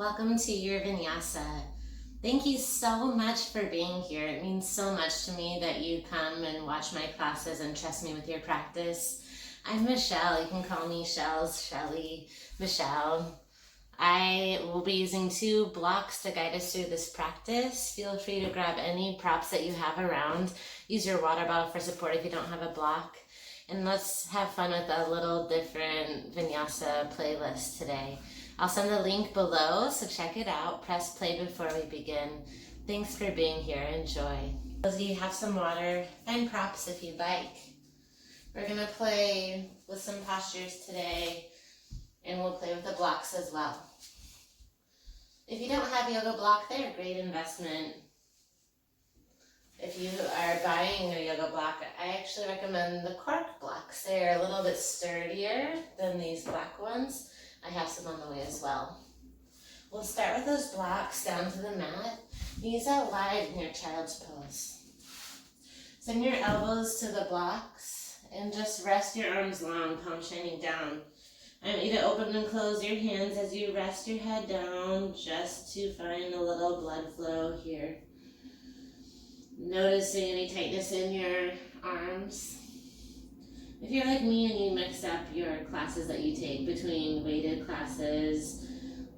Welcome to your Vinyasa. Thank you so much for being here. It means so much to me that you come and watch my classes and trust me with your practice. I'm Michelle. You can call me Shells, Shelly, Michelle. I will be using 2 blocks to guide us through this practice. Feel free to grab any props that you have around. Use your water bottle for support if you don't have a block. And let's have fun with a little different Vinyasa playlist today. I'll send the link below, so check it out. Press play before we begin. Thanks for being here. Enjoy. Those of you have some water, find props if you'd like. We're going to play with some postures today, and we'll play with the blocks as well. If you don't have a yoga block, they're a great investment. If you are buying a yoga block, I actually recommend the cork blocks. They're a little bit sturdier than these black ones. I have some on the way as well. We'll start with those blocks down to the mat. Knees out wide in your child's pose. Send your elbows to the blocks and just rest your arms long, palm shining down. I want you to open and close your hands as you rest your head down, just to find a little blood flow here. Noticing any tightness in your arms. If you're like me and you mix up your classes that you take between weighted classes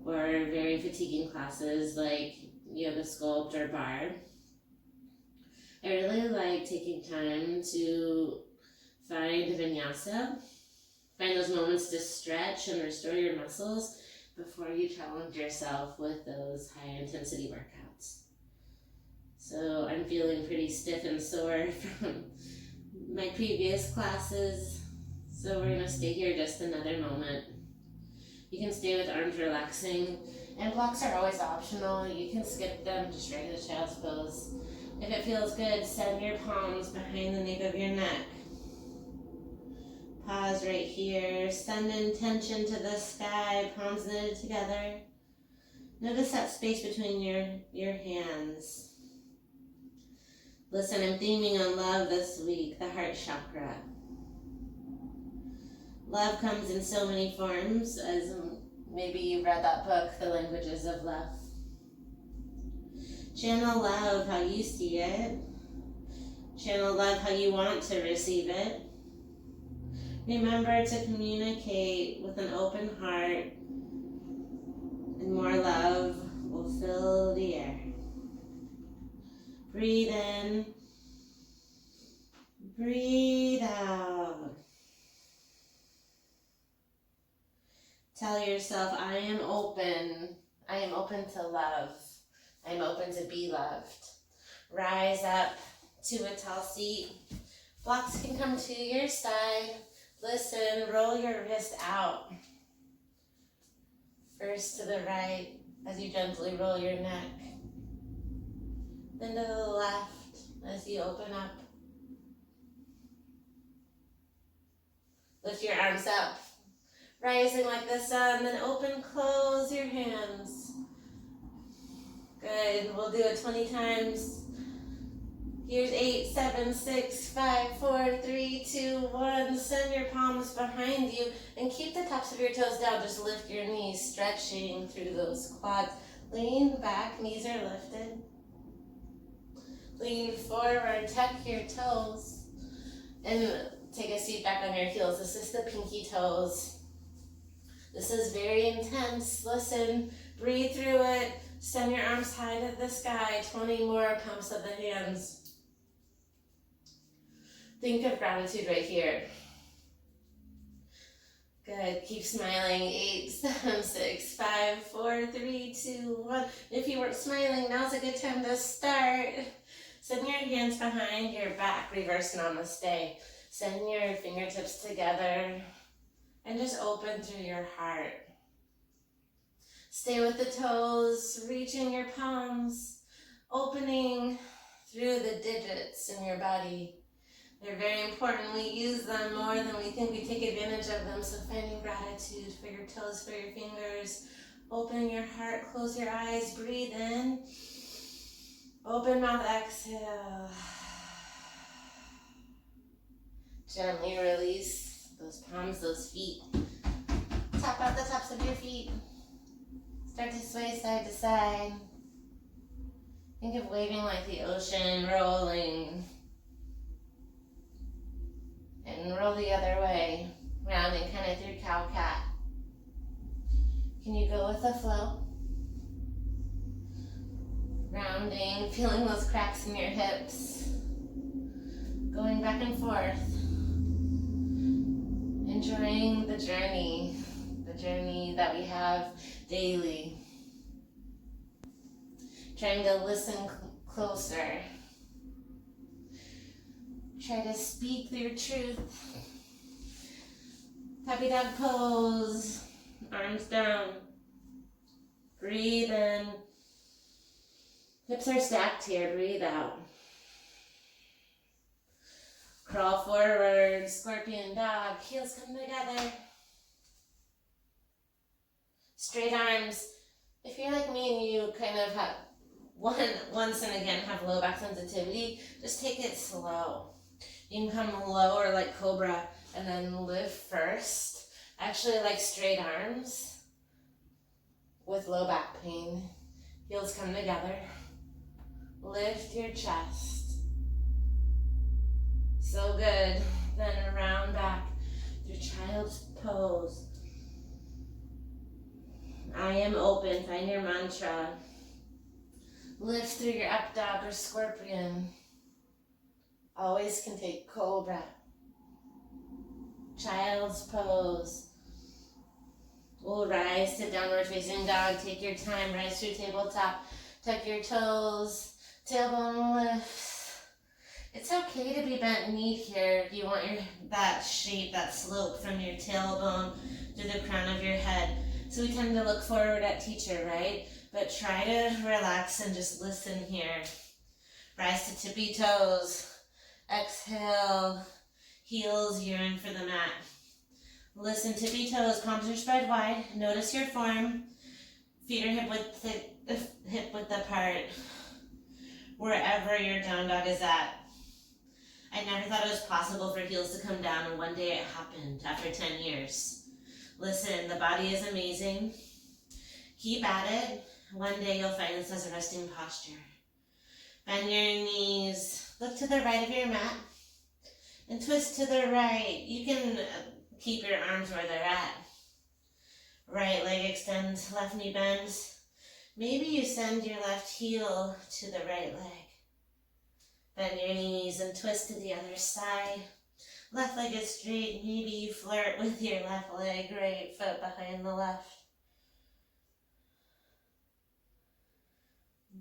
or very fatiguing classes like yoga sculpt or bar, I really like taking time to find Vinyasa, find those moments to stretch and restore your muscles before you challenge yourself with those high intensity workouts. So I'm feeling pretty stiff and sore from my previous classes, so we're going to stay here just another moment. You can stay with arms relaxing, and blocks are always optional. You can skip them, just regular child's pose. If it feels good, send your palms behind the nape of your neck. Pause right here, send intention to the sky, palms knitted together. Notice that space between your hands. Listen, I'm theming on love this week, the heart chakra. Love comes in so many forms, as maybe you read that book, The Languages of Love. Channel love how you see it. Channel love how you want to receive it. Remember to communicate with an open heart, and more love will fill the air. Breathe in, breathe out. Tell yourself, I am open to love. I am open to be loved. Rise up to a tall seat. Blocks can come to your side. Listen, roll your wrist out. First to the right as you gently roll your neck. Then to the left as you open up. Lift your arms up, rising like the sun, then open, close your hands. Good, we'll do it 20 times. Here's 8, 7, 6, 5, 4, 3, 2, 1. Send your palms behind you and keep the tops of your toes down. Just lift your knees, stretching through those quads. Lean back, knees are lifted. Lean forward, tuck your toes, and take a seat back on your heels. This is the pinky toes. This is very intense. Listen, breathe through it. Send your arms high to the sky. 20 more pumps of the hands. Think of gratitude right here. Good, keep smiling. 8, 7, 6, 5, 4, 3, 2, 1. If you weren't smiling, now's a good time to start. Send your hands behind your back, reverse namaste. Send your fingertips together and just open through your heart. Stay with the toes, reaching your palms, opening through the digits in your body. They're very important. We use them more than we think. We take advantage of them. So finding gratitude for your toes, for your fingers. Open your heart, close your eyes, breathe in. Open mouth, exhale. Gently release those palms, those feet. Tap out the tops of your feet. Start to sway side to side. Think of waving like the ocean, rolling. And roll the other way, rounding kind of through cow-cat. Can you go with the flow? Rounding, feeling those cracks in your hips. Going back and forth. Enjoying the journey that we have daily. Trying to listen closer. Try to speak your truth. Happy dog pose. Arms down. Breathe in. Hips are stacked here. Breathe out. Crawl forward. Scorpion dog. Heels come together. Straight arms. If you're like me and you kind of have once and again have low back sensitivity, just take it slow. You can come lower like cobra and then lift first. I actually like straight arms with low back pain. Heels come together. Lift your chest. So good. Then round back through child's pose. I am open. Find your mantra. Lift through your up dog or scorpion. Always can take cobra. Child's pose. We'll rise to downward facing dog. Take your time. Rise through tabletop. Tuck your toes. Tailbone lifts. It's okay to be bent knee here. You want that shape, that slope from your tailbone to the crown of your head. So we tend to look forward at teacher, right? But try to relax and just listen here. Rise to tippy toes. Exhale. Heels yearn for the mat. Listen, tippy toes. Palms are spread wide. Notice your form. Feet are hip width apart. Wherever your down dog is at. I never thought it was possible for heels to come down, and one day it happened after 10 years. Listen, the body is amazing. Keep at it. One day you'll find this as a resting posture. Bend your knees. Look to the right of your mat. And twist to the right. You can keep your arms where they're at. Right leg extends, left knee bends. Maybe you send your left heel to the right leg. Bend your knees and twist to the other side. Left leg is straight. Maybe you flirt with your left leg, right foot behind the left.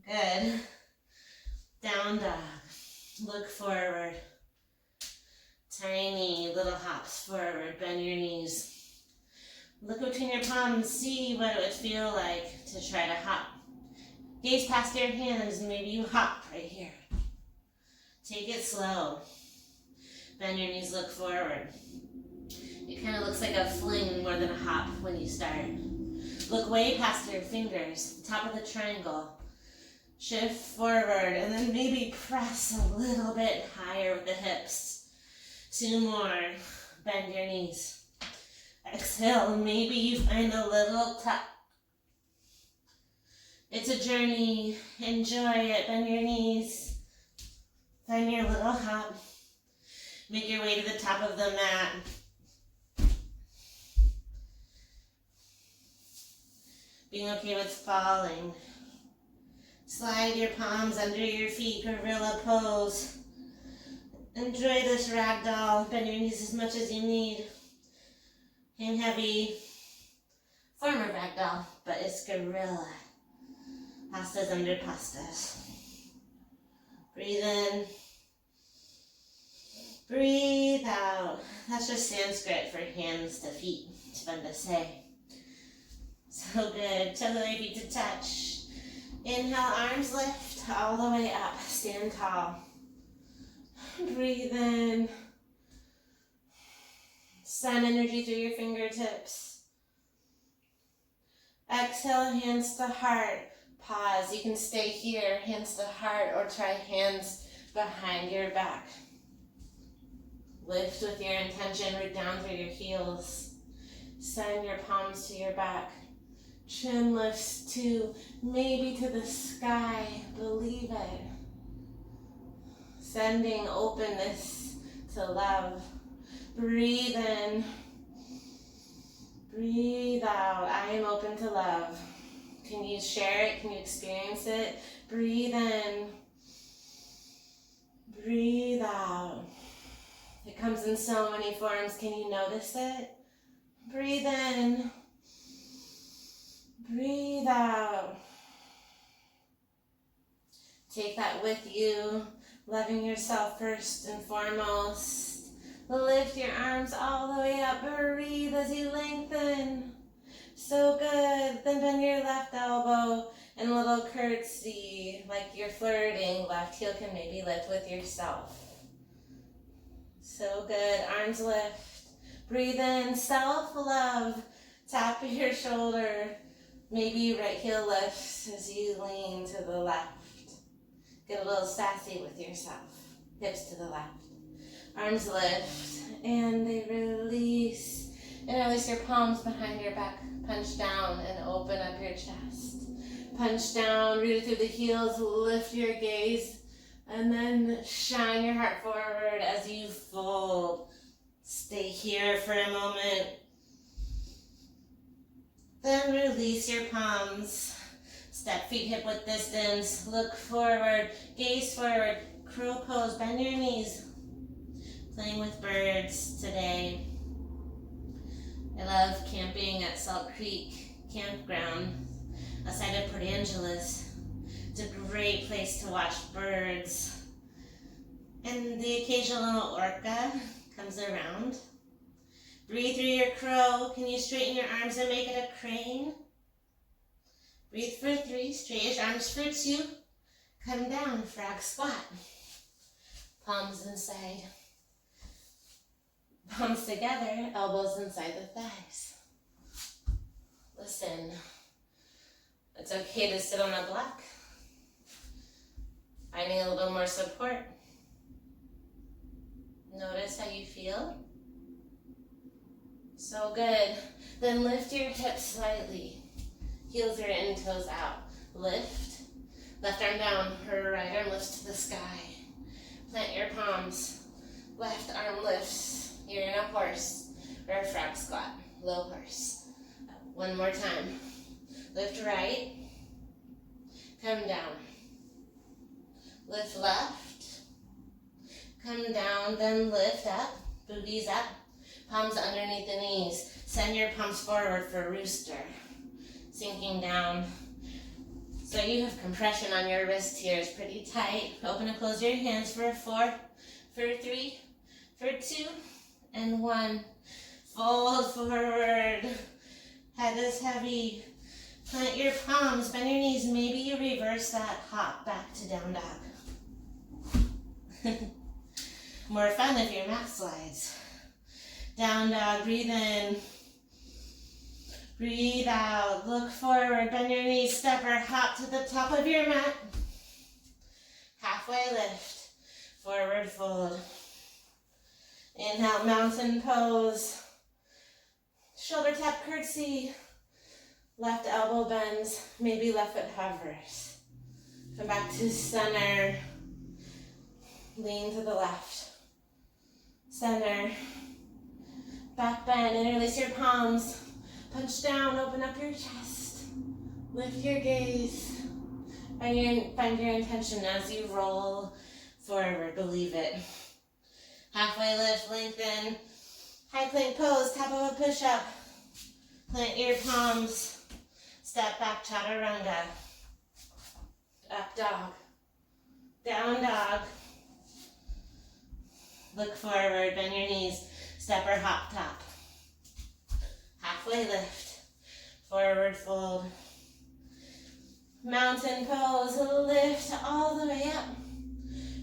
Good. Down dog. Look forward. Tiny little hops forward. Bend your knees. Look between your palms. See what it would feel like to try to hop. Gaze past your hands. Maybe you hop right here. Take it slow. Bend your knees, look forward. It kind of looks like a fling more than a hop when you start. Look way past your fingers, top of the triangle. Shift forward, and then maybe press a little bit higher with the hips. 2 more. Bend your knees. Exhale, maybe you find a little tuck. It's a journey. Enjoy it. Bend your knees. Find your little hop. Make your way to the top of the mat. Being okay with falling. Slide your palms under your feet, gorilla pose. Enjoy this ragdoll. Bend your knees as much as you need. Hang heavy. Former ragdoll, but it's gorilla. Pastas under pastas. Breathe in. Breathe out. That's just Sanskrit for hands to feet. It's fun to say. So good. Toe the feet to touch. Inhale, arms lift all the way up. Stand tall. Breathe in. Sun energy through your fingertips. Exhale, hands to heart. Pause. You can stay here, hands to heart, or try hands behind your back. Lift with your intention, root down through your heels. Send your palms to your back. Chin lifts to maybe to the sky. Believe it. Sending openness to love. Breathe in. Breathe out. I am open to love. Can you share it? Can you experience it? Breathe in. Breathe out. It comes in so many forms. Can you notice it? Breathe in. Breathe out. Take that with you. Loving yourself first and foremost. Lift your arms all the way up. Breathe as you lengthen. So good. Then bend your left elbow and a little curtsy like you're flirting. Left heel can maybe lift with yourself. So good. Arms lift. Breathe in. Self-love. Tap your shoulder. Maybe right heel lifts as you lean to the left. Get a little sassy with yourself. Hips to the left. Arms lift and they release. And release your palms behind your back. Punch down and open up your chest. Punch down, root it through the heels, lift your gaze, and then shine your heart forward as you fold. Stay here for a moment. Then release your palms. Step feet hip width distance. Look forward, gaze forward, crow pose, bend your knees. Playing with birds today. I love camping at Salt Creek Campground outside of Port Angeles. It's a great place to watch birds. And the occasional little orca comes around. Breathe through your crow. Can you straighten your arms and make it a crane? Breathe for 3, straight your arms for 2. Come down, frog squat. Palms inside. Palms together, elbows inside the thighs. Listen, it's okay to sit on a block. Finding a little more support. Notice how you feel. So good. Then lift your hips slightly. Heels are in, toes out. Lift. Left arm down, her right arm lifts to the sky. Plant your palms. Left arm lifts. You're in a horse or a frog squat. Low horse. One more time. Lift right. Come down. Lift left. Come down, then lift up. Boogies up. Palms underneath the knees. Send your palms forward for rooster. Sinking down. So you have compression on your wrist here. It's pretty tight. Open and close your hands for 4, for 3, for 2, and 1. Fold forward. Head is heavy. Plant your palms, bend your knees. Maybe you reverse that hop back to down dog. More fun if your mat slides. Down dog, breathe in. Breathe out, look forward, bend your knees, step or hop to the top of your mat. Halfway lift, forward fold. Inhale, mountain pose. Shoulder tap curtsy. Left elbow bends, maybe left foot hovers. Come back to center. Lean to the left. Center. Back bend and release your palms. Punch down, open up your chest. Lift your gaze. Find your intention as you roll forward, believe it. Halfway lift, lengthen. High plank pose, top of a push-up. Plant your palms. Step back, chaturanga. Up dog. Down dog. Look forward, bend your knees. Step or hop top. Halfway lift, forward fold. Mountain pose, lift all the way up.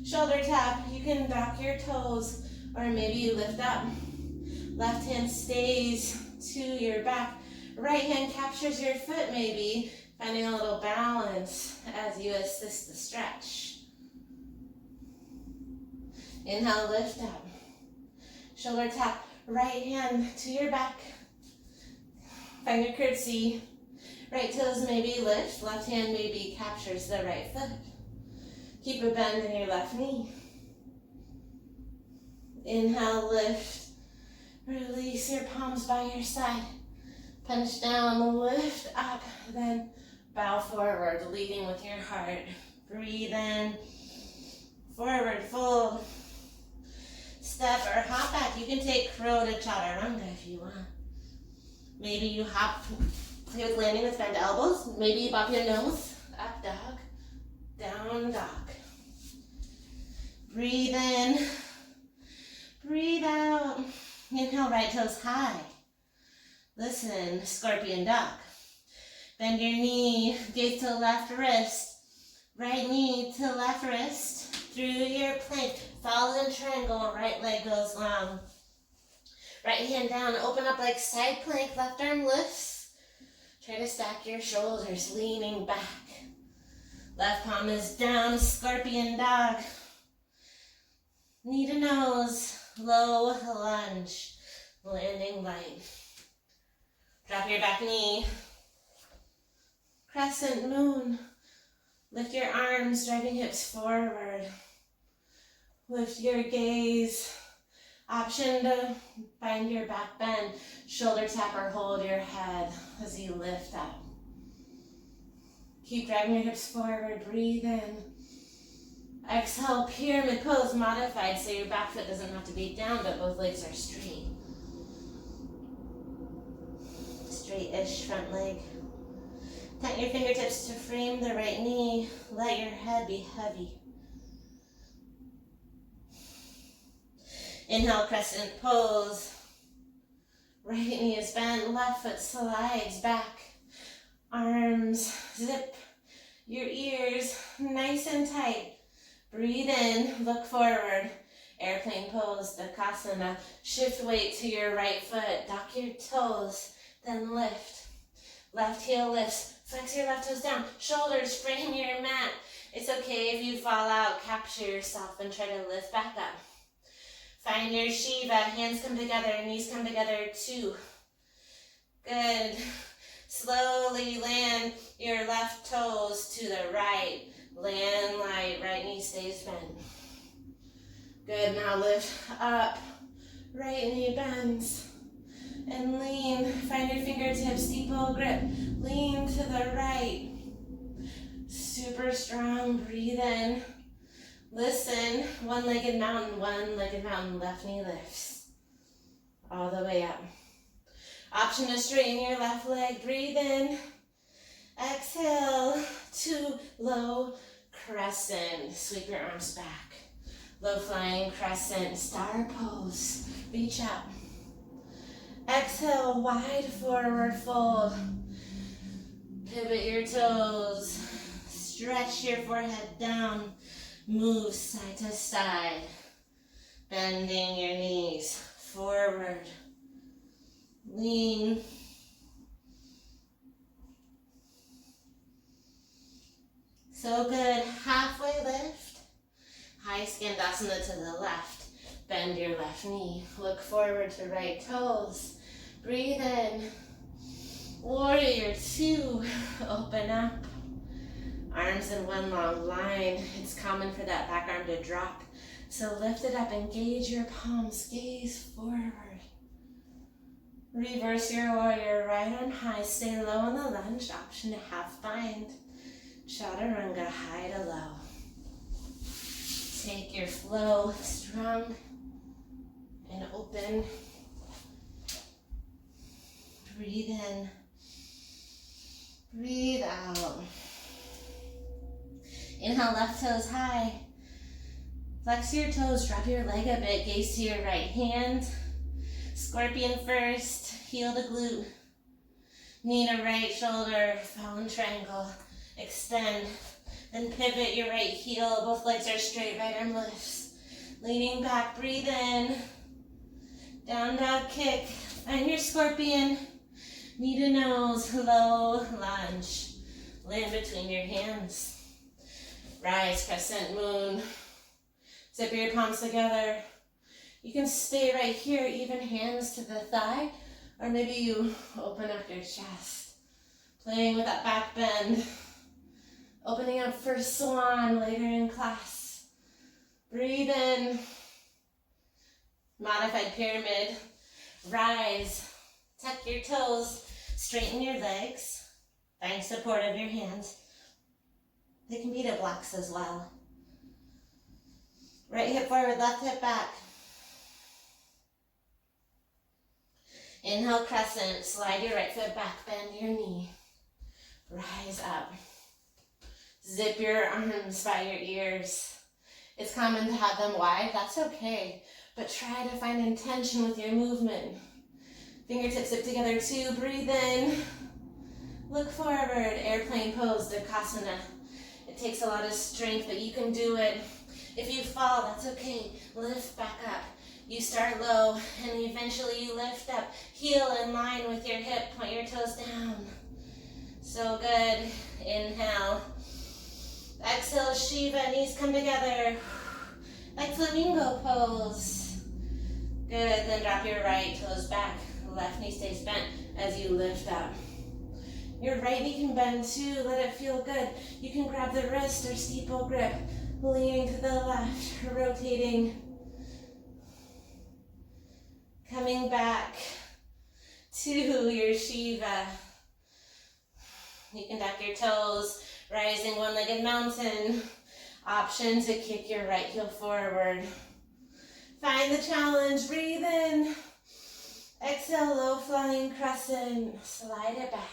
Shoulder tap, you can dock your toes or maybe you lift up. Left hand stays to your back. Right hand captures your foot maybe, finding a little balance as you assist the stretch. Inhale, lift up. Shoulder tap, right hand to your back. Find your curtsy. Right toes maybe lift, left hand maybe captures the right foot. Keep a bend in your left knee. Inhale, lift. Release your palms by your side. Punch down, lift up, then bow forward, leading with your heart. Breathe in, forward fold. Step or hop back. You can take crow to chaturanga if you want. Maybe you hop, play with landing with bent elbows. Maybe you bop your nose, up dog, down dog. Breathe in, breathe out. Inhale, right toes high. Listen, scorpion dog. Bend your knee, gaze to left wrist. Right knee to left wrist. Through your plank, follow the triangle, right leg goes long. Right hand down, open up like side plank, left arm lifts. Try to stack your shoulders, leaning back. Left palm is down, scorpion dog. Knee to nose, low lunge, landing light. Drop your back knee. Crescent moon. Lift your arms, driving hips forward. Lift your gaze. Option to find your back bend. Shoulder tap or hold your head as you lift up. Keep driving your hips forward. Breathe in. Exhale, pyramid pose, modified, so your back foot doesn't have to be down, but both legs are straight. Straight-ish front leg. Tighten your fingertips to frame the right knee. Let your head be heavy. Inhale, crescent pose. Right knee is bent, left foot slides back. Arms zip. Your ears nice and tight. Breathe in, look forward. Airplane pose, Dakasana. Shift weight to your right foot. Dock your toes, then lift. Left heel lifts. Flex your left toes down. Shoulders frame your mat. It's okay if you fall out. Capture yourself and try to lift back up. Find your Shiva. Hands come together, knees come together too. Good. Slowly land your left toes to the right. Land light, right knee stays bent. Good, now lift up. Right knee bends. And lean. Find your fingertips, steeple grip. Lean to the right. Super strong, breathe in. Listen, one-legged mountain, left knee lifts. All the way up. Option to straighten your left leg, breathe in. Exhale, to low crescent. Sweep your arms back. Low flying crescent, star pose. Reach up. Exhale, wide forward fold. Pivot your toes. Stretch your forehead down. Move side to side. Bending your knees forward. Lean. So good. Halfway lift. High Skandasana to the left. Bend your left knee. Look forward to right toes. Breathe in. Warrior two. Open up. Arms in one long line. It's common for that back arm to drop. So lift it up. Engage your palms. Gaze forward. Reverse your warrior. Right arm high. Stay low on the lunge. Option to half bind. Chaturanga, high to low. Take your flow strong and open. Breathe in. Breathe out. Inhale, left toes high. Flex your toes, drop your leg a bit, gaze to your right hand. Scorpion first, heel to glute. Knee to right shoulder, phone triangle. Extend, then pivot your right heel. Both legs are straight, right arm lifts. Leaning back, breathe in. Down dog kick. Find your scorpion. Knee to nose, low lunge. Land between your hands. Rise, crescent moon. Zip your palms together. You can stay right here, even hands to the thigh, or maybe you open up your chest. Playing with that back bend. Opening up for Swan later in class. Breathe in. Modified pyramid. Rise. Tuck your toes. Straighten your legs. Find support of your hands. They can be to blocks as well. Right hip forward, left hip back. Inhale, crescent. Slide your right foot back, bend your knee. Rise up. Zip your arms by your ears. It's common to have them wide, that's okay. But try to find intention with your movement. Fingertips zip together too, breathe in. Look forward, airplane pose, Dirkasana. It takes a lot of strength, but you can do it. If you fall, that's okay. Lift back up. You start low, and eventually you lift up. Heel in line with your hip, point your toes down. So good. Inhale. Exhale, Shiva, knees come together. Like flamingo pose. Good, then drop your right toes back. Left knee stays bent as you lift up. Your right knee can bend too, let it feel good. You can grab the wrist or steeple grip, leaning to the left, rotating. Coming back to your Shiva. You can duck your toes, rising one-legged mountain. Option to kick your right heel forward. Find the challenge, breathe in. Exhale, low flying crescent, slide it back.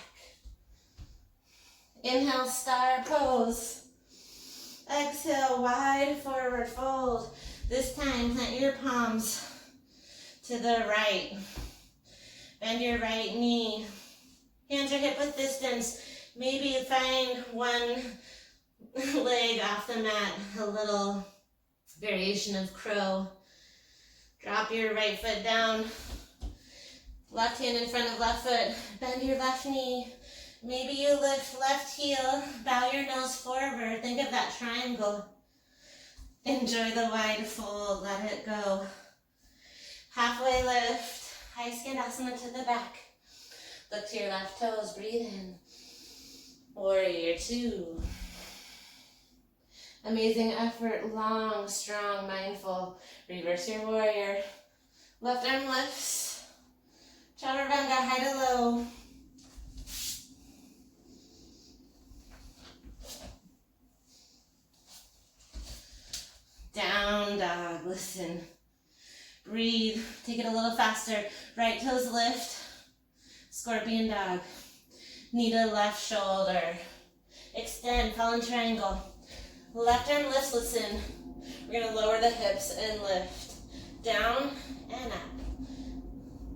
Inhale, star pose. Exhale, wide forward fold. This time, plant your palms to the right. Bend your right knee. Hands are hip width distance. Maybe find one leg off the mat, a little variation of crow. Drop your right foot down. Left hand in front of left foot. Bend your left knee. Maybe you lift left heel, bow your nose forward. Think of that triangle. Enjoy the wide fold, let it go. Halfway lift, high skandasana to the back. Look to your left toes, breathe in. Warrior two. Amazing effort, long, strong, mindful. Reverse your warrior. Left arm lifts. Chaturanga, high to low. Down dog, listen. Breathe, take it a little faster. Right toes lift. Scorpion dog. Knee to left shoulder. Extend, fallen triangle. Left arm lifts, listen. We're gonna lower the hips and lift. Down and up.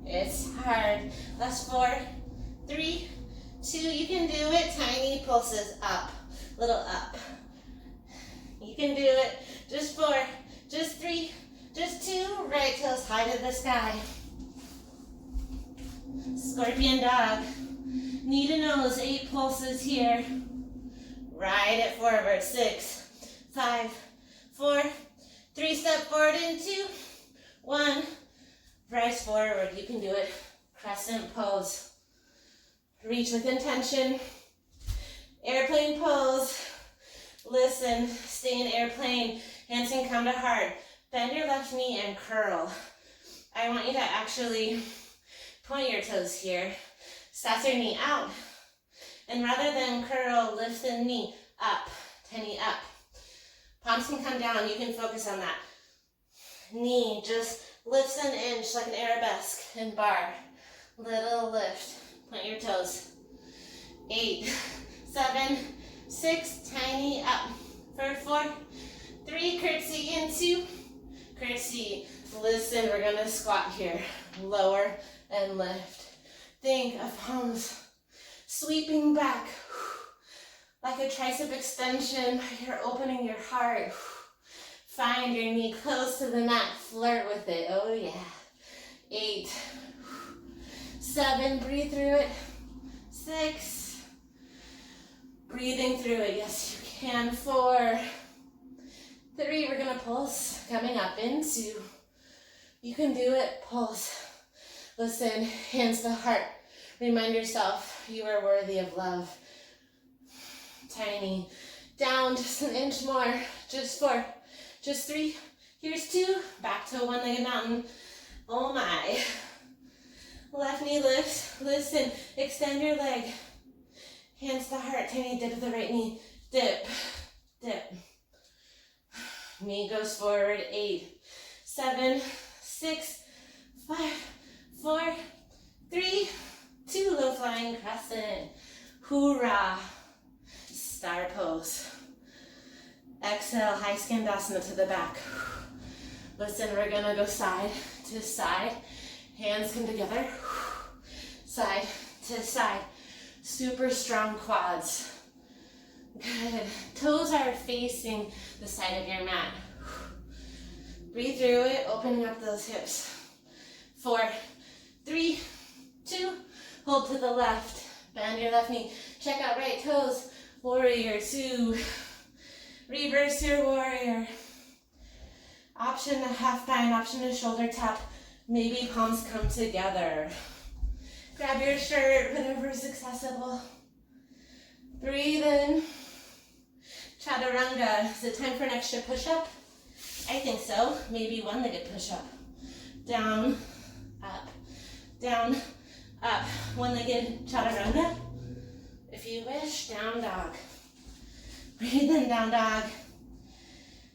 It's hard. Last 4, 3, 2, you can do it. Tiny pulses up, little up. You can do it. Just 4, just 3, just 2. Right toes high to the sky. Scorpion dog. Knee to nose, 8 pulses here. Ride it forward. 6, 5, 4, 3, step forward in 2, 1. Rise forward, you can do it. Crescent pose. Reach with intention. Airplane pose. Listen, stay in airplane. Hands can come to heart. Bend your left knee and curl. I want you to actually point your toes here. Sass your knee out. And rather than curl, lift the knee up, tenny up. Palms can come down, you can focus on that. Knee just lifts an inch like an arabesque and bar. Little lift, point your toes. 8, 7, 6, tiny up. For 4, 3, curtsy in 2, curtsy. Listen, we're gonna squat here. Lower and lift. Think of palms sweeping back like a tricep extension. You're opening your heart. Find your knee close to the mat. Flirt with it. Oh yeah. 8, 7, breathe through it. 6, breathing through it. Yes, you can. 4, 3, we're gonna pulse. Coming up in 2. You can do it. Pulse. Listen, hands to heart. Remind yourself You are worthy of love. Tiny. Down just an inch more. Just 4. Just 3. Here's 2. Back to a one-legged mountain. Oh my. Left knee lifts. Listen. Extend your leg. Hands to heart. Tiny dip of the right knee. Dip. Dip. Knee goes forward. 8, 7, 6, 5, 4, 3, 2. Low flying crescent. Hoorah. Star pose. Exhale, high skandasana to the back. Listen, we're gonna go side to side. Hands come together. Side to side. Super strong quads. Good. Toes are facing the side of your mat. Breathe through it, opening up those hips. 4, 3, 2. Hold to the left. Bend your left knee. Check out right toes. Warrior 2. Reverse your warrior. Option a half bind, option a shoulder tap. Maybe palms come together. Grab your shirt, whatever is accessible. Breathe in. Chaturanga. Is it time for an extra push-up? I think so. Maybe one-legged push-up. Down, up, down, up. One-legged chaturanga. If you wish, down dog. Breathe in, down dog.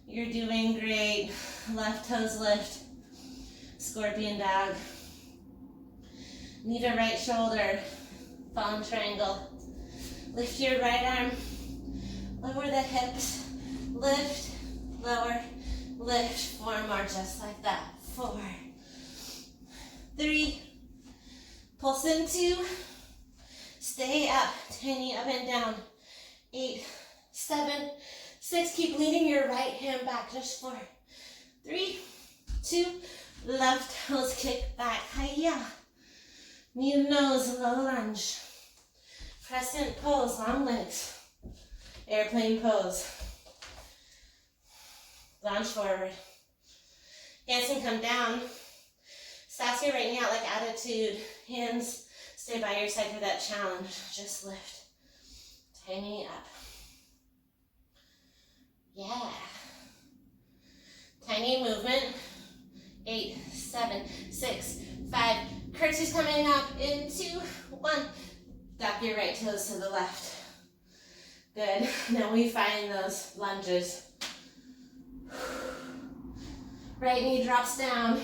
You're doing great. Left toes lift. Scorpion dog. Knee to right shoulder. Fawn triangle. Lift your right arm. Lower the hips. Lift, lower, lift. 4 more just like that. 4, 3. Pulse in 2. Stay up. Tiny up and down. 8, 7, 6. Keep leaning your right hand back. Just 4, 3, 2. Left toes kick back. Hiya. Knee to nose. Low lunge. Crescent pose. Long legs. Airplane pose. Lounge forward. Hands can come down. Sass your right knee out like attitude. Hands stay by your side for that challenge. Just lift. Tiny up. Yeah. Tiny movement. 8, 7, 6, 5. Curtsy's coming up in 2, 1. Dock your right toes to the left. Good. Now we find those lunges. Right knee drops down.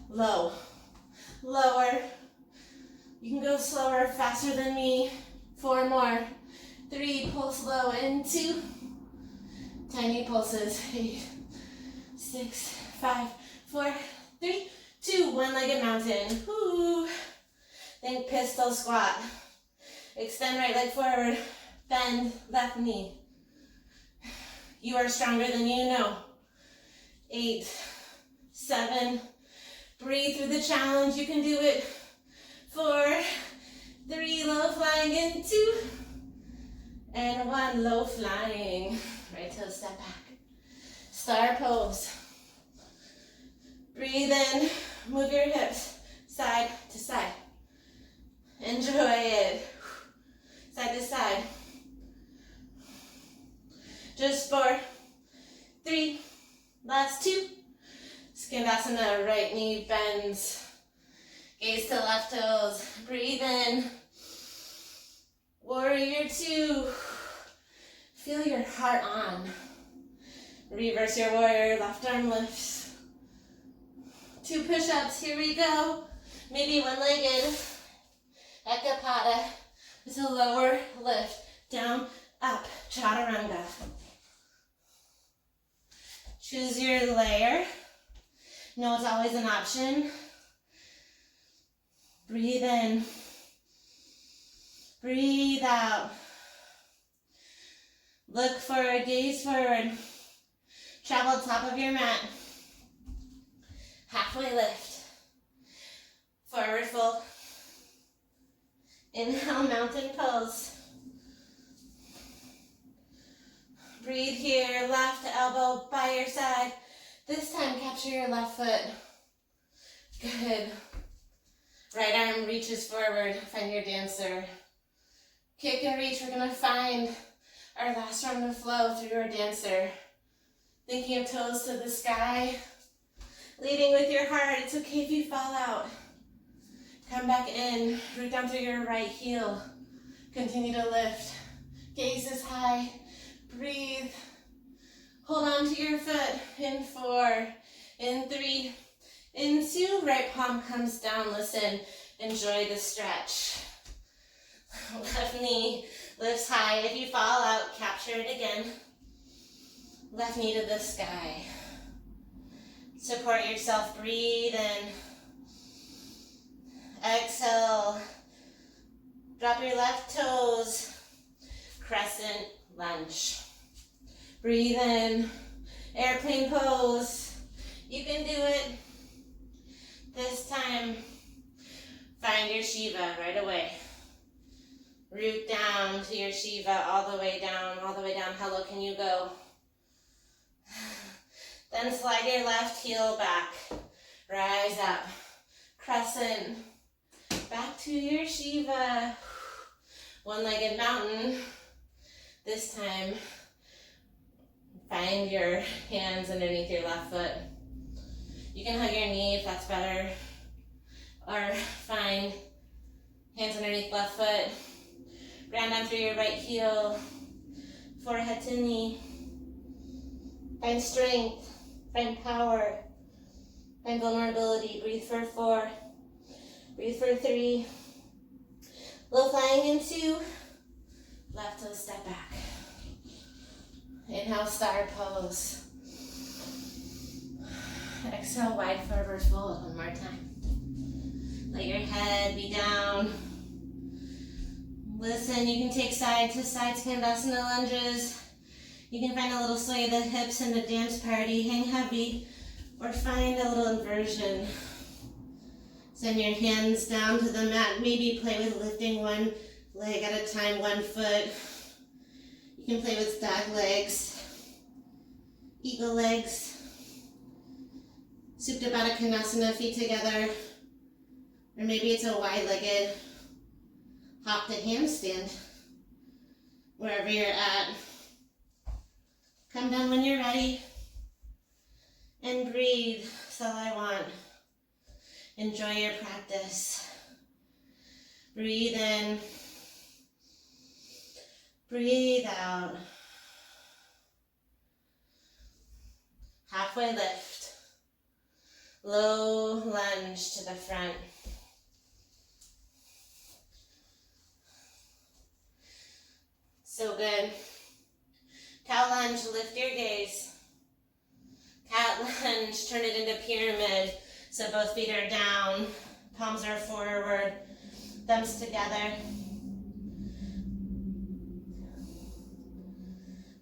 Low. Lower. You can go slower, faster than me. 4 more. 3, pulse low in 2. Tiny pulses. 8, 6, 5, 4, 3, 2. One-legged mountain. Woo. Think pistol squat. Extend right leg forward. Bend left knee. You are stronger than you know. 8, 7. Breathe through the challenge. You can do it. 4, 3. Low flying in 2. And 1. Low flying. Right toe step back. Star pose. Breathe in. Move your hips side to side. Enjoy it. Side to side. Just 4, 3, last 2. Skandasana, right knee bends. Gaze to left toes. Breathe in. Warrior 2. Feel your heart on. Reverse your warrior, left arm lifts. 2 push-ups, here we go. Maybe one-legged. Ekapada. It's a lower lift. Down, up, chaturanga. Choose your layer. No, it's always an option. Breathe in. Breathe out. Look forward, gaze forward. Travel top of your mat. Halfway lift. Forward fold. Inhale, mountain pose. Breathe here, left elbow by your side. This time, capture your left foot. Good. Right arm reaches forward. Find your dancer. Kick and reach. We're gonna find our last round of flow through our dancer. Thinking of toes to the sky. Leading with your heart. It's okay if you fall out. Come back in. Root down through your right heel. Continue to lift. Gaze is high. Breathe. Hold on to your foot. In 4, in 3, in 2. Right palm comes down. Listen. Enjoy the stretch. Left knee lifts high. If you fall out, capture it again. Left knee to the sky. Support yourself. Breathe in. Exhale. Drop your left toes. Crescent lunge. Breathe in. Airplane pose. You can do it. This time, find your Shiva right away. Root down to your Shiva, all the way down, all the way down. How low can you go? Then slide your left heel back. Rise up. Crescent. Back to your Shiva. One-legged mountain. This time, find your hands underneath your left foot. You can hug your knee if that's better. Or find hands underneath left foot. Ground down through your right heel. Forehead to knee. Find strength. Find power. Find vulnerability. Breathe for 4. Breathe for 3. Low flying in 2. Left toe step back. Inhale, star pose. Exhale, wide forward fold. One more time. Let your head be down. Listen, you can take side to side Skandasana lunges. You can find a little sway of the hips in the dance party. Hang heavy or find a little inversion. Send your hands down to the mat. Maybe play with lifting one leg at a time, one foot. You can play with dog legs, eagle legs, Supta Baddha Konasana, feet together. Or maybe it's a wide-legged hop to handstand, wherever you're at. Come down when you're ready and breathe. That's all I want. Enjoy your practice. Breathe in. Breathe out. Halfway lift. Low lunge to the front. So good. Cow lunge, lift your gaze. Cat lunge, turn it into pyramid. So both feet are down, palms are forward, thumbs together.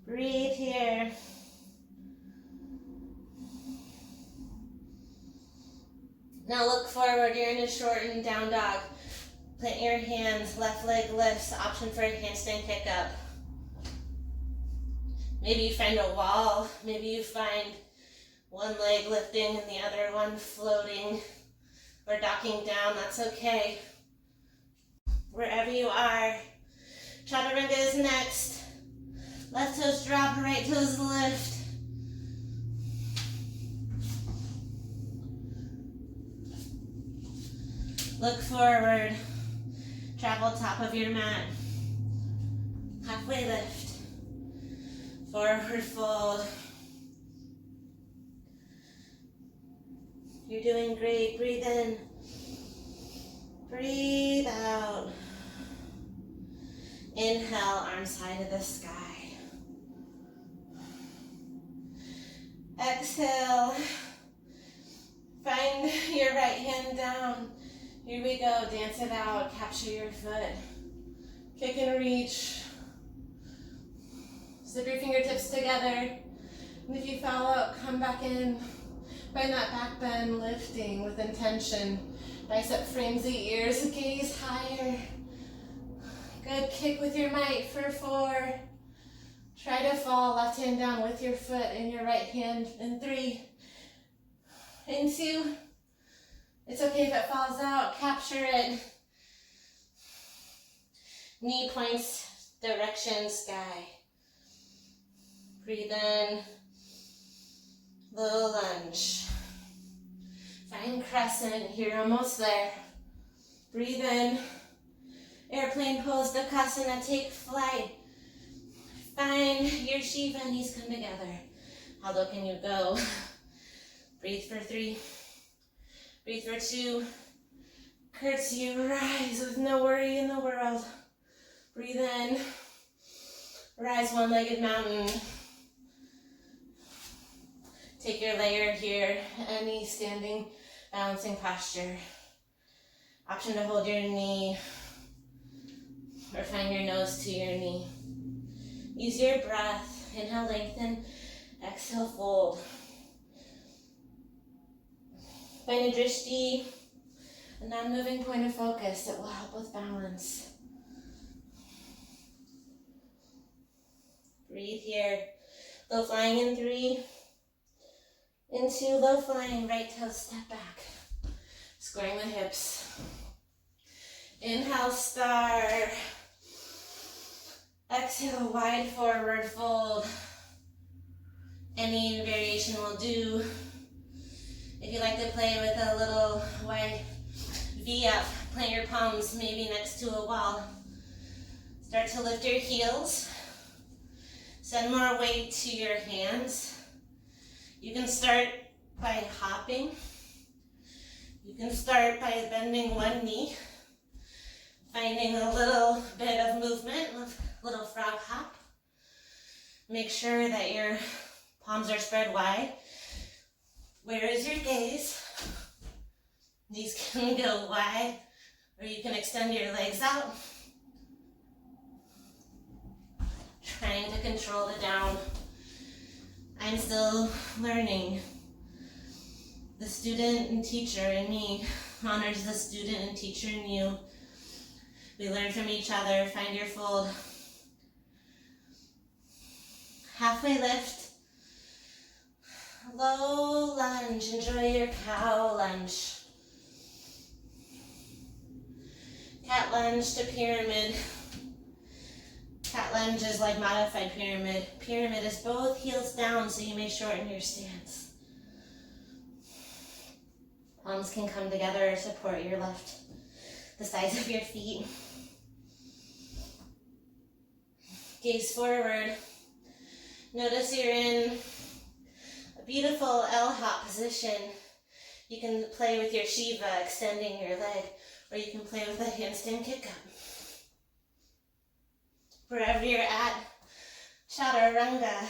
Breathe here. Now look forward, you're in a shortened down dog. Plant your hands, left leg lifts, option for a handstand kick up. Maybe you find a wall, maybe you find one leg lifting and the other one floating or docking down, that's okay. Wherever you are, Chaturanga is next. Left toes drop, right toes lift. Look forward, travel top of your mat. Halfway lift, forward fold. You're doing great. Breathe in. Breathe out. Inhale, arms high to the sky. Exhale. Find your right hand down. Here we go. Dance it out. Capture your foot. Kick and reach. Zip your fingertips together. And if you fall out, come back in. Find that back bend, lifting with intention. Bicep frames the ears, gaze higher. Good, kick with your might for 4. Try to fall, left hand down with your foot and your right hand in 3. In 2. It's okay if it falls out, capture it. Knee points, direction, sky. Breathe in, low lunge. Find crescent, you're almost there. Breathe in, airplane pose, Dakasana, take flight. Find your Shiva, knees come together. How low can you go? Breathe for 3. Breathe for 2. Curtsy, rise with no worry in the world. Breathe in. Rise one-legged mountain. Take your layer here, any standing, balancing posture. Option to hold your knee or find your nose to your knee. Use your breath. Inhale, lengthen. Exhale, fold. Find a drishti, a non-moving point of focus that will help with balance. Breathe here. Low flying in 3. In 2, low flying, right toe step back. Squaring the hips. Inhale, star. Exhale, wide forward fold. Any variation will do. If you like to play with a little wide V up, plant your palms maybe next to a wall. Start to lift your heels. Send more weight to your hands. You can start by hopping. You can start by bending one knee, finding a little bit of movement, a little frog hop. Make sure that your palms are spread wide. Where is your gaze? Knees can go wide, or you can extend your legs out. Trying to control the down. I'm still learning. The student and teacher in me honors the student and teacher in you. We learn from each other. Find your fold. Halfway lift. Low lunge. Enjoy your cow lunge. Cat lunge to pyramid. Cat lunge is like modified pyramid. Pyramid is both heels down, so you may shorten your stance. Palms can come together or support your left, the sides of your feet. Gaze forward. Notice you're in a beautiful L-hop position. You can play with your Shiva, extending your leg, or you can play with a handstand kick-up. Wherever you're at, Chaturanga,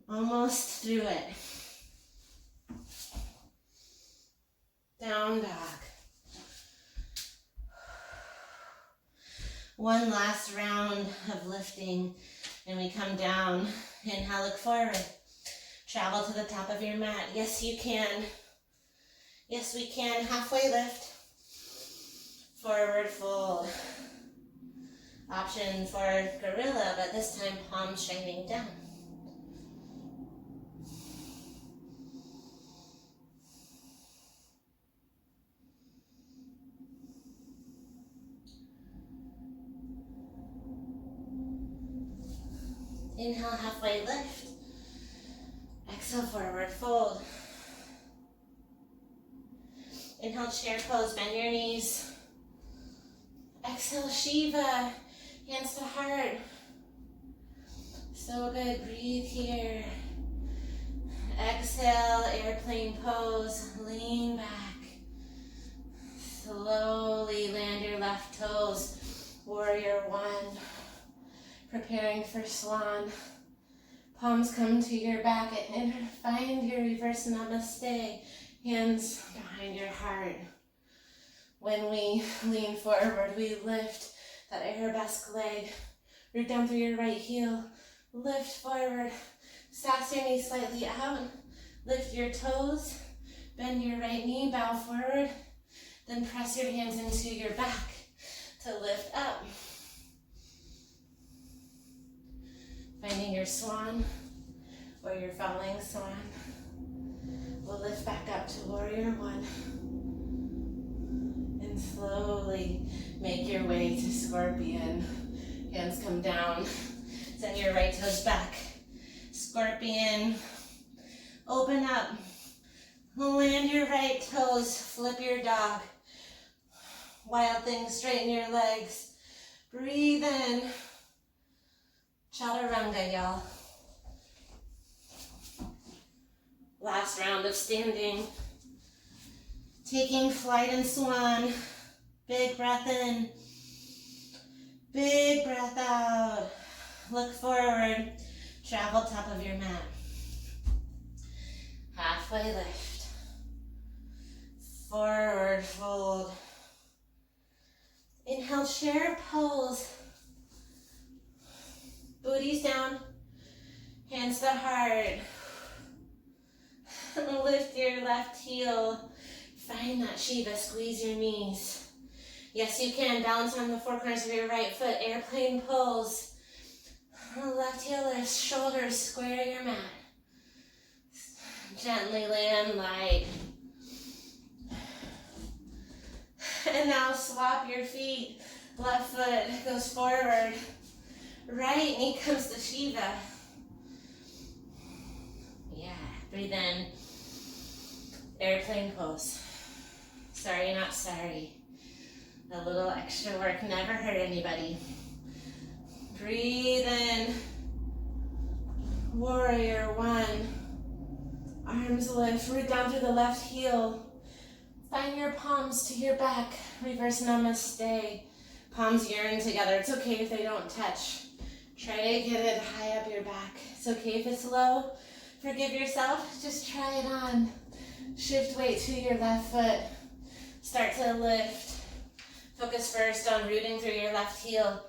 almost through it. Down dog. One last round of lifting, and we come down. Inhale, look forward. Travel to the top of your mat. Yes, you can. Yes, we can. Halfway lift. Forward fold. Option for gorilla, but this time palms shining down. Inhale, halfway lift. Exhale, forward fold. Inhale, chair pose, bend your knees. Exhale, Shiva. Hands to heart. So good. Breathe here. Exhale, airplane pose. Lean back. Slowly land your left toes. Warrior 1. Preparing for Swan. Palms come to your back and find your reverse namaste. Hands behind your heart. When we lean forward, we lift that arabesque leg. Root down through your right heel. Lift forward. Sass your knees slightly out. Lift your toes. Bend your right knee. Bow forward. Then press your hands into your back to lift up. Finding your swan or your falling swan. We'll lift back up to warrior 1. And And slowly make your way to scorpion. Hands come down. Send your right toes back. Scorpion. Open up. Land your right toes. Flip your dog. Wild thing, straighten your legs. Breathe in. Chaturanga, y'all. Last round of standing. Taking flight in Swan. Big breath in. Big breath out. Look forward. Travel top of your mat. Halfway lift. Forward fold. Inhale, chair pose. Booties down. Hands to heart. Lift your left heel. Find that Shiva. Squeeze your knees. Yes, you can. Balance on the four corners of your right foot. Airplane pose. Left heel lifts. Shoulders square your mat. Gently land light. And now swap your feet. Left foot goes forward. Right knee comes to Shiva. Yeah, breathe in. Airplane pose. Sorry, not sorry. A little extra work never hurt anybody. Breathe in. Warrior one. Arms lift, root down through the left heel. Find your palms to your back. Reverse namaste. Palms yearn together. It's okay if they don't touch. Try to get it high up your back. It's okay if it's low. Forgive yourself. Just try it on. Shift weight to your left foot. Start to lift. Focus first on rooting through your left heel.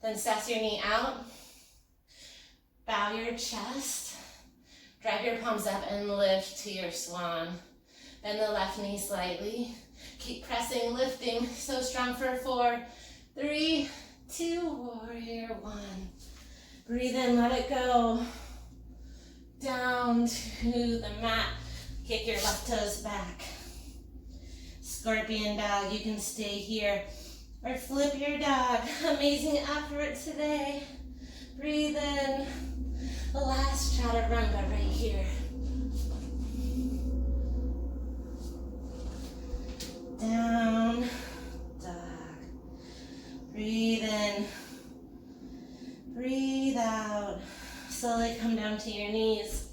Then sass your knee out. Bow your chest. Drive your palms up and lift to your swan. Bend the left knee slightly. Keep pressing, lifting. So strong for 4, 3, 2, warrior one. Breathe in, let it go. Down to the mat. Kick your left toes back. Scorpion dog, you can stay here. Or flip your dog. Amazing effort today. Breathe in. The last chaturanga right here. Down, dog. Breathe in. Breathe out. Slowly come down to your knees.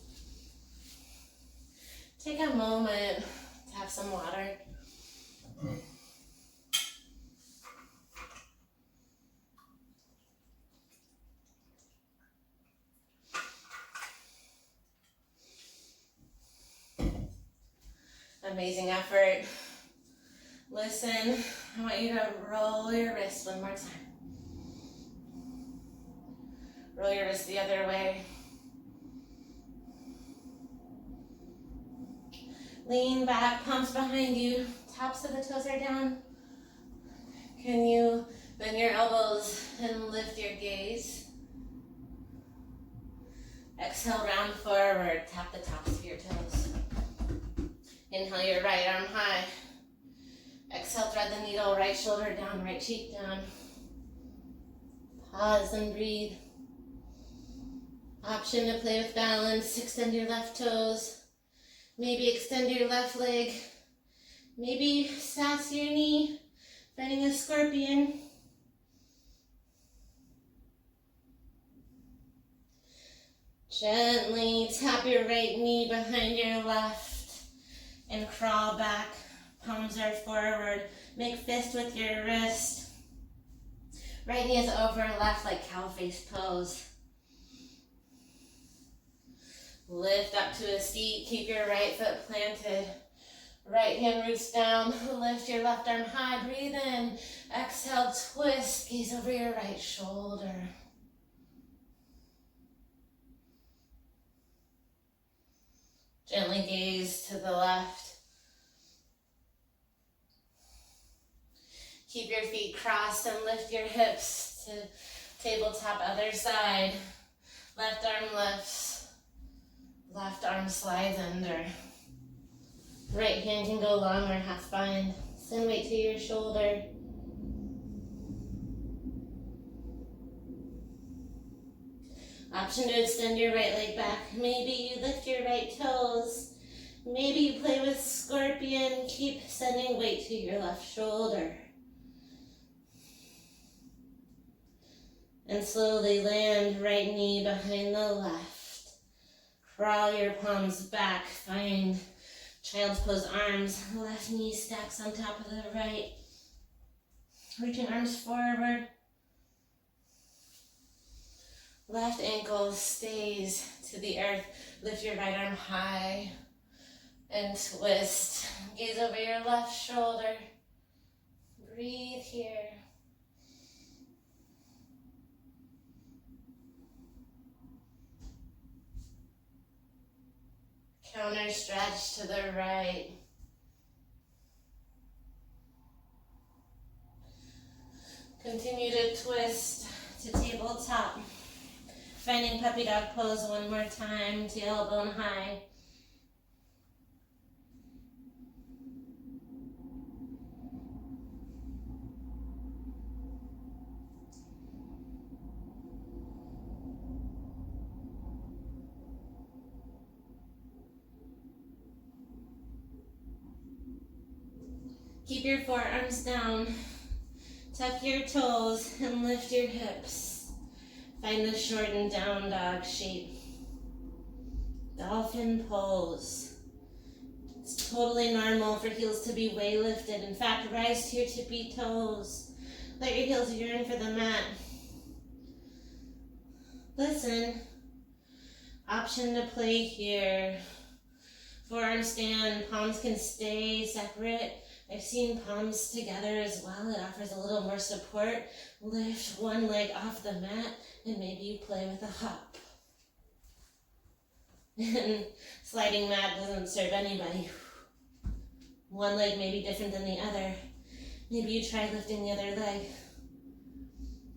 Take a moment to have some water. Amazing effort. Listen, I want you to roll your wrist one more time. Roll your wrist the other way. Lean back, palms behind you. Tops of the toes are down. Can you bend your elbows and lift your gaze? Exhale, round forward. Tap the tops of your toes. Inhale your right arm high. Exhale, thread the needle, right shoulder down, right cheek down. Pause and breathe. Option to play with balance. Extend your left toes. Maybe extend your left leg. Maybe sass your knee, finding a scorpion. Gently tap your right knee behind your left and crawl back. Palms are forward. Make fist with your wrist. Right knee is over left like cow face pose. Lift up to a seat. Keep your right foot planted. Right hand roots down. Lift your left arm high. Breathe in. Exhale, twist. Gaze over your right shoulder. Gently gaze to the left. Keep your feet crossed and lift your hips to tabletop other side. Left arm lifts. Left arm slides under. Right hand can go long or half bind. Send weight to your shoulder. Option to extend your right leg back. Maybe you lift your right toes. Maybe you play with scorpion. Keep sending weight to your left shoulder. And slowly land right knee behind the left. Crawl your palms back. Find child's pose arms. Left knee stacks on top of the right. Reaching arms forward. Left ankle stays to the earth. Lift your right arm high and twist. Gaze over your left shoulder. Breathe here. Counter stretch to the right. Continue to twist to tabletop. Finding puppy dog pose one more time, tailbone high. Keep your forearms down. Tuck your toes and lift your hips. Find the shortened down dog shape. Dolphin pose. It's totally normal for heels to be way lifted. In fact, rise to your tippy toes. Let your heels yearn for the mat. Listen. Option to play here. Forearm stand, palms can stay separate. I've seen palms together as well. It offers a little more support. Lift one leg off the mat and maybe you play with a hop. And sliding mat doesn't serve anybody. One leg may be different than the other. Maybe you try lifting the other leg.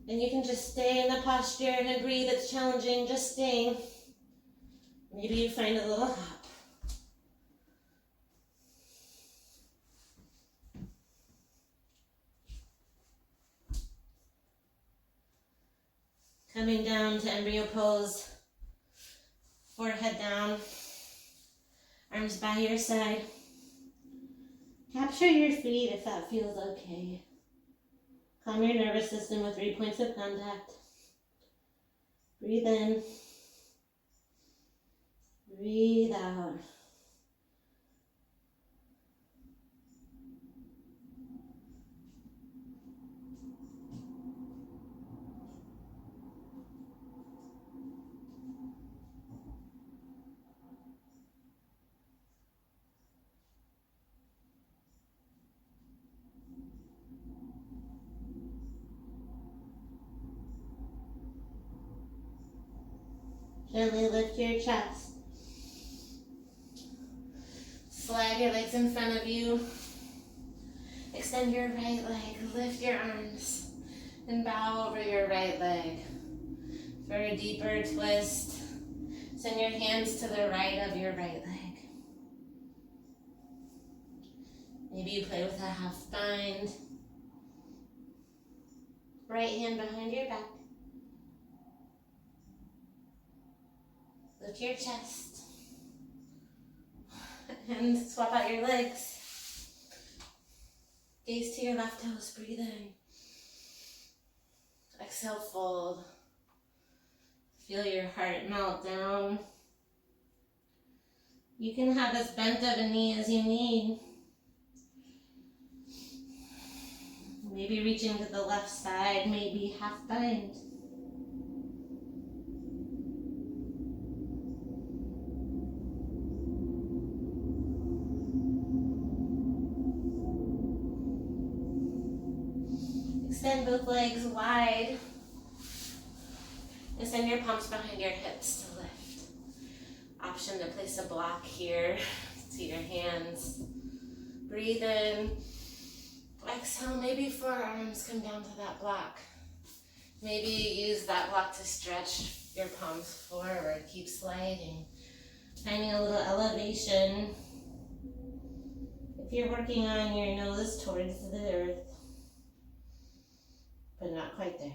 And you can just stay in the posture and agree that's challenging, just staying. Maybe you find a little hop. Coming down to embryo pose, forehead down, arms by your side. Capture your feet if that feels okay. Calm your nervous system with 3 points of contact. Breathe in, breathe out. Gently lift your chest. Slide your legs in front of you. Extend your right leg. Lift your arms and bow over your right leg. For a deeper twist, send your hands to the right of your right leg. Maybe you play with a half bind. Right hand behind your back. Lift your chest. And swap out your legs. Gaze to your left toes. Breathe in. Exhale, fold. Feel your heart melt down. You can have as bent of a knee as you need. Maybe reaching to the left side, maybe half bind. Extend both legs wide. And send your palms behind your hips to lift. Option to place a block here to your hands. Breathe in. Exhale, maybe forearms come down to that block. Maybe use that block to stretch your palms forward. Keep sliding. Finding a little elevation. If you're working on your nose towards the earth, but not quite there.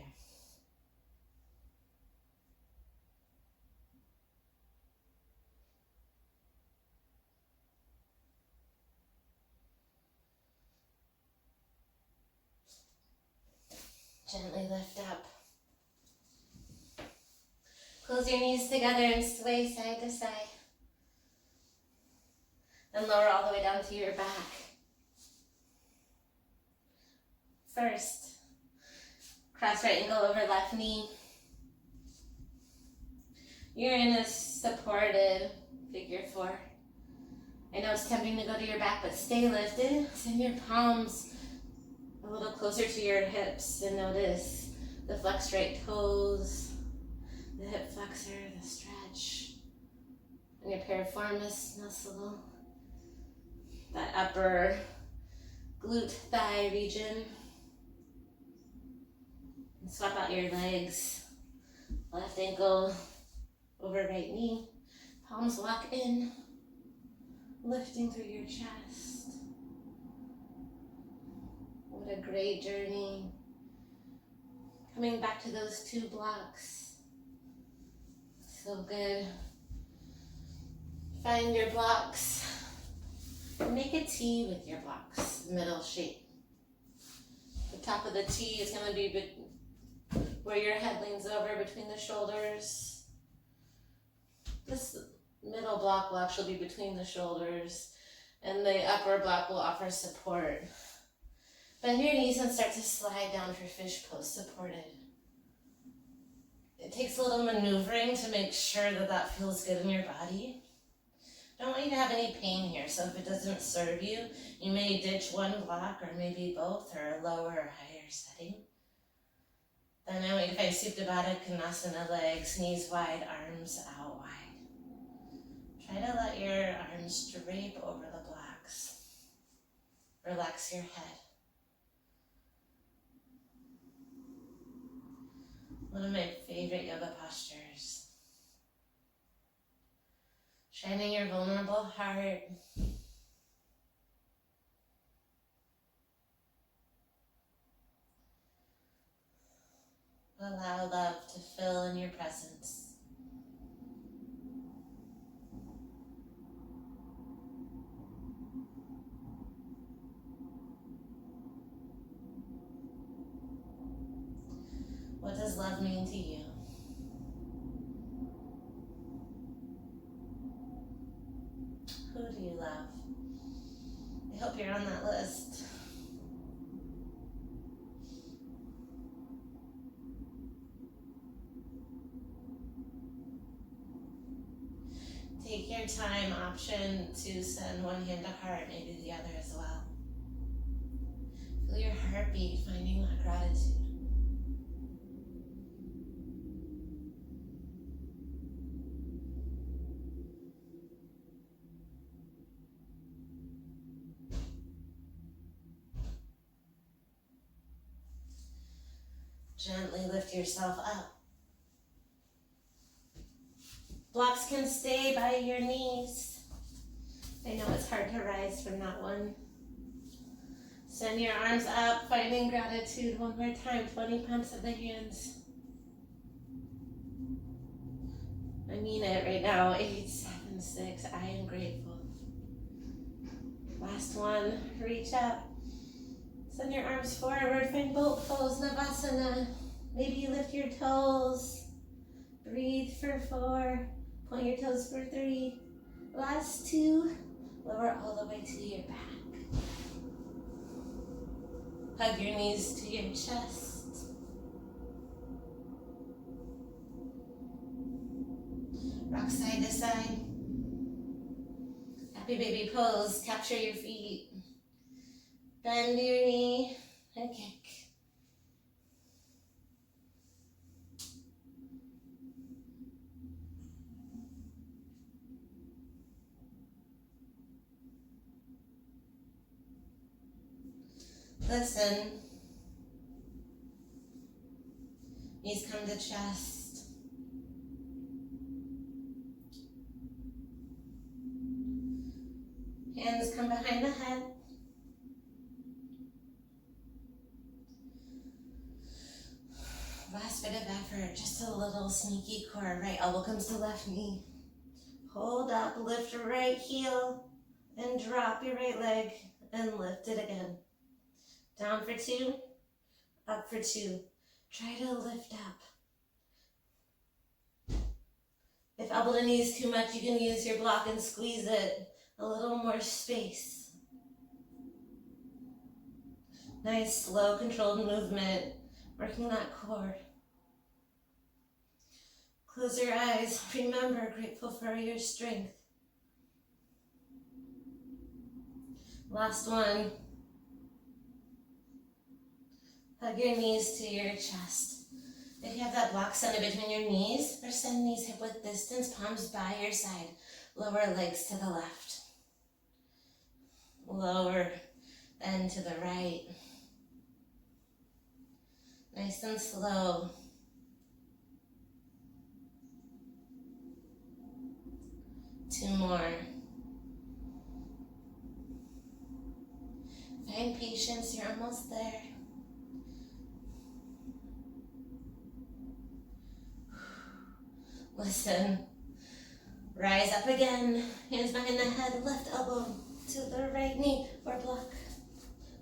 Gently lift up. Close your knees together and sway side to side. Then lower all the way down to your back. First, cross right ankle over left knee. You're in a supported figure four. I know it's tempting to go to your back, but stay lifted. Send your palms a little closer to your hips and notice the flexed right toes, the hip flexor, the stretch, and your piriformis muscle, that upper glute thigh region. And swap out your legs. Left ankle over right knee. Palms walk in, lifting through your chest. What a great journey. Coming back to those two blocks. So good. Find your blocks. Make a T with your blocks, middle shape. The top of the T is going to be where your head leans over between the shoulders. This middle block will actually be between the shoulders, and the upper block will offer support. Bend your knees and start to slide down for fish pose, supported. It takes a little maneuvering to make sure that that feels good in your body. I don't want you to have any pain here, so if it doesn't serve you, you may ditch one block or maybe both, or a lower or higher setting. Then I want you to find Supta Baddha Konasana, legs, knees wide, arms out wide. Try to let your arms drape over the blocks. Relax your head. One of my favorite yoga postures. Shining your vulnerable heart. Allow love to fill in your presence. What does love mean to you? Who do you love? I hope you're on that list. Take your time, option to send one hand to heart, maybe the other as well. Feel your heartbeat, finding that gratitude. Gently lift yourself up. Blocks can stay by your knees. I know it's hard to rise from that one. Send your arms up, finding gratitude one more time. 20 pumps of the hands. I mean it right now. 8, 7, 6. I am grateful. Last one. Reach up. Send your arms forward. Find boat pose, Navasana. Maybe you lift your toes. Breathe for 4. Point your toes for 3. Last 2. Lower all the way to your back. Hug your knees to your chest. Rock side to side. Happy baby pose. Capture your feet. Bend your knee and kick. Listen. Knees come to chest. Hands come behind the head. sneaky core. Right elbow comes to left knee. Hold up, lift right heel, and drop your right leg, and lift it again. Down for 2, up for 2. Try to lift up. If elbow to knee is too much, you can use your block and squeeze it. A little more space. Nice, slow, controlled movement, working that core. Close your eyes. Remember, grateful for your strength. Last one. Hug your knees to your chest. If you have that block, send it between your knees, or send knees hip width distance, palms by your side. Lower legs to the left. Lower, then to the right. Nice and slow. Two more. Find patience, you're almost there. Listen. Rise up again. Hands behind the head, left elbow to the right knee or block.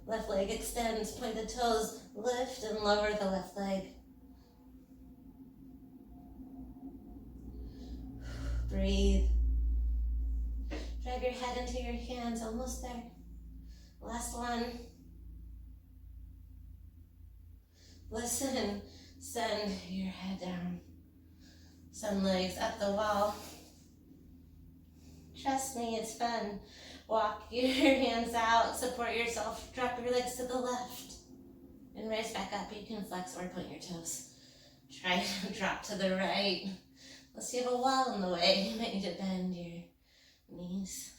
Left leg extends, point the toes, lift and lower the left leg. Breathe. Drive your head into your hands, almost there. Last one. Listen, send your head down. Send legs up the wall. Trust me, it's fun. Walk your hands out, support yourself, drop your legs to the left. And rise back up, you can flex or point your toes. Try to drop to the right. Unless you have a wall in the way, you might need to bend your knees.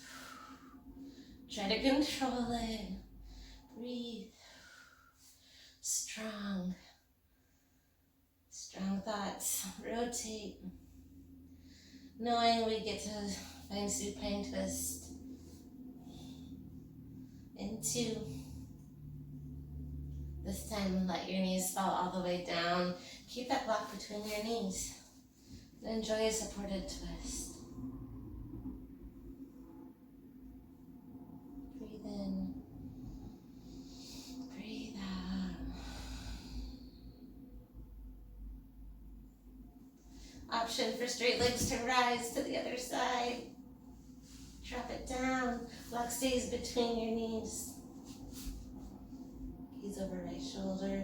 Try to control it. Breathe. Strong. Strong thoughts. Rotate. Knowing we get to find supine twist. And 2. This time, let your knees fall all the way down. Keep that block between your knees. And enjoy a supported twist. Breathe in. Breathe out. Option for straight legs to rise to the other side. Drop it down. Block stays between your knees. Gaze over right shoulder.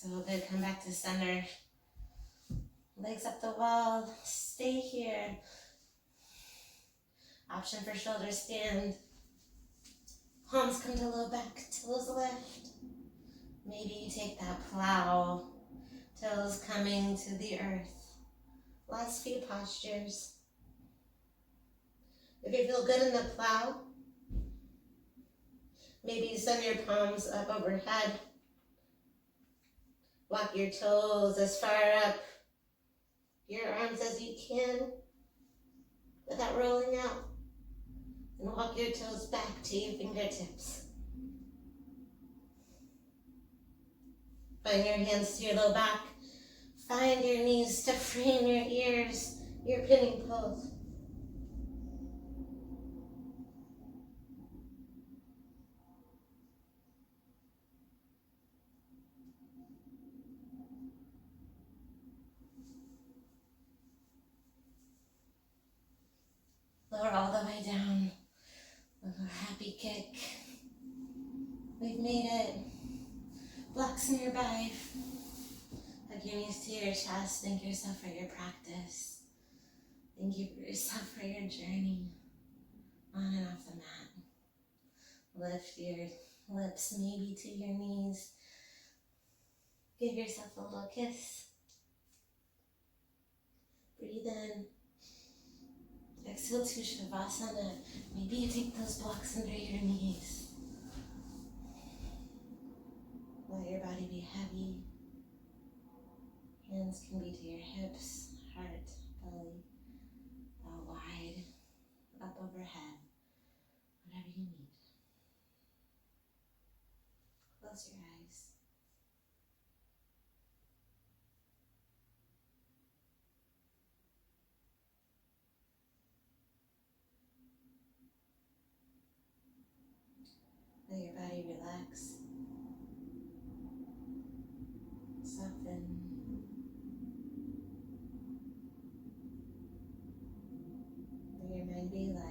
So good, come back to center. Legs up the wall, stay here. Option for shoulder stand. Palms come to low back, toes lift. Maybe you take that plow, toes coming to the earth. Last few postures. If you feel good in the plow, maybe you send your palms up overhead. Walk your toes as far up your arms as you can without rolling out. And walk your toes back to your fingertips. Find your hands to your low back. Find your knees to frame your ears, your pinning pose. Lower all the way down. Little happy kick. We've made it. Blocks nearby. Hug your knees to your chest. Thank yourself for your practice. Thank you for yourself for your journey on and off the mat. Lift your lips maybe to your knees. Give yourself a little kiss. Breathe in. Exhale to Shavasana. Maybe you take those blocks under your knees. Let your body be heavy. Hands can be to your hips, heart, belly, out wide, up overhead, whatever you need. Close your eyes. Let your body relax, soften. Let your mind be light.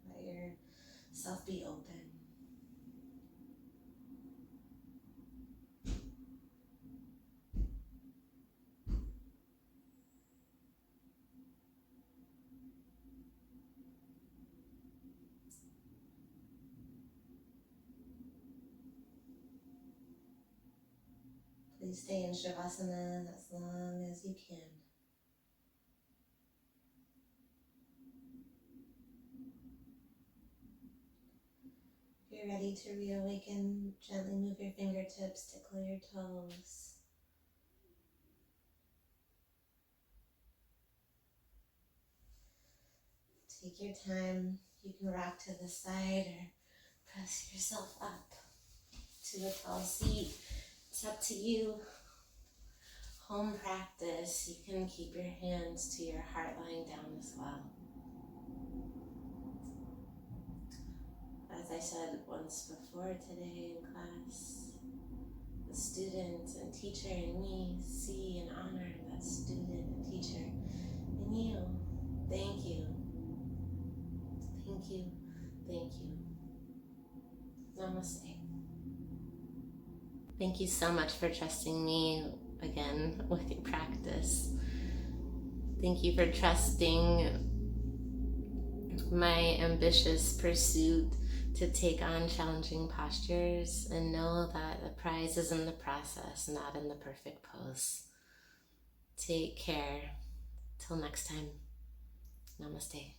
Let yourself be open. Please stay in Shavasana as long as you can. If you're ready to reawaken, gently move your fingertips, tickle your toes. Take your time. You can rock to the side or press yourself up to a tall seat. It's up to you. Home practice. You can keep your hands to your heart lying down as well. As I said once before today in class, the student and teacher in me see and honor that student and teacher in you. Thank you. Thank you. Thank you. Namaste. Thank you so much for trusting me again with your practice. Thank you for trusting my ambitious pursuit to take on challenging postures and know that the prize is in the process, not in the perfect pose. Take care. Till next time. Namaste.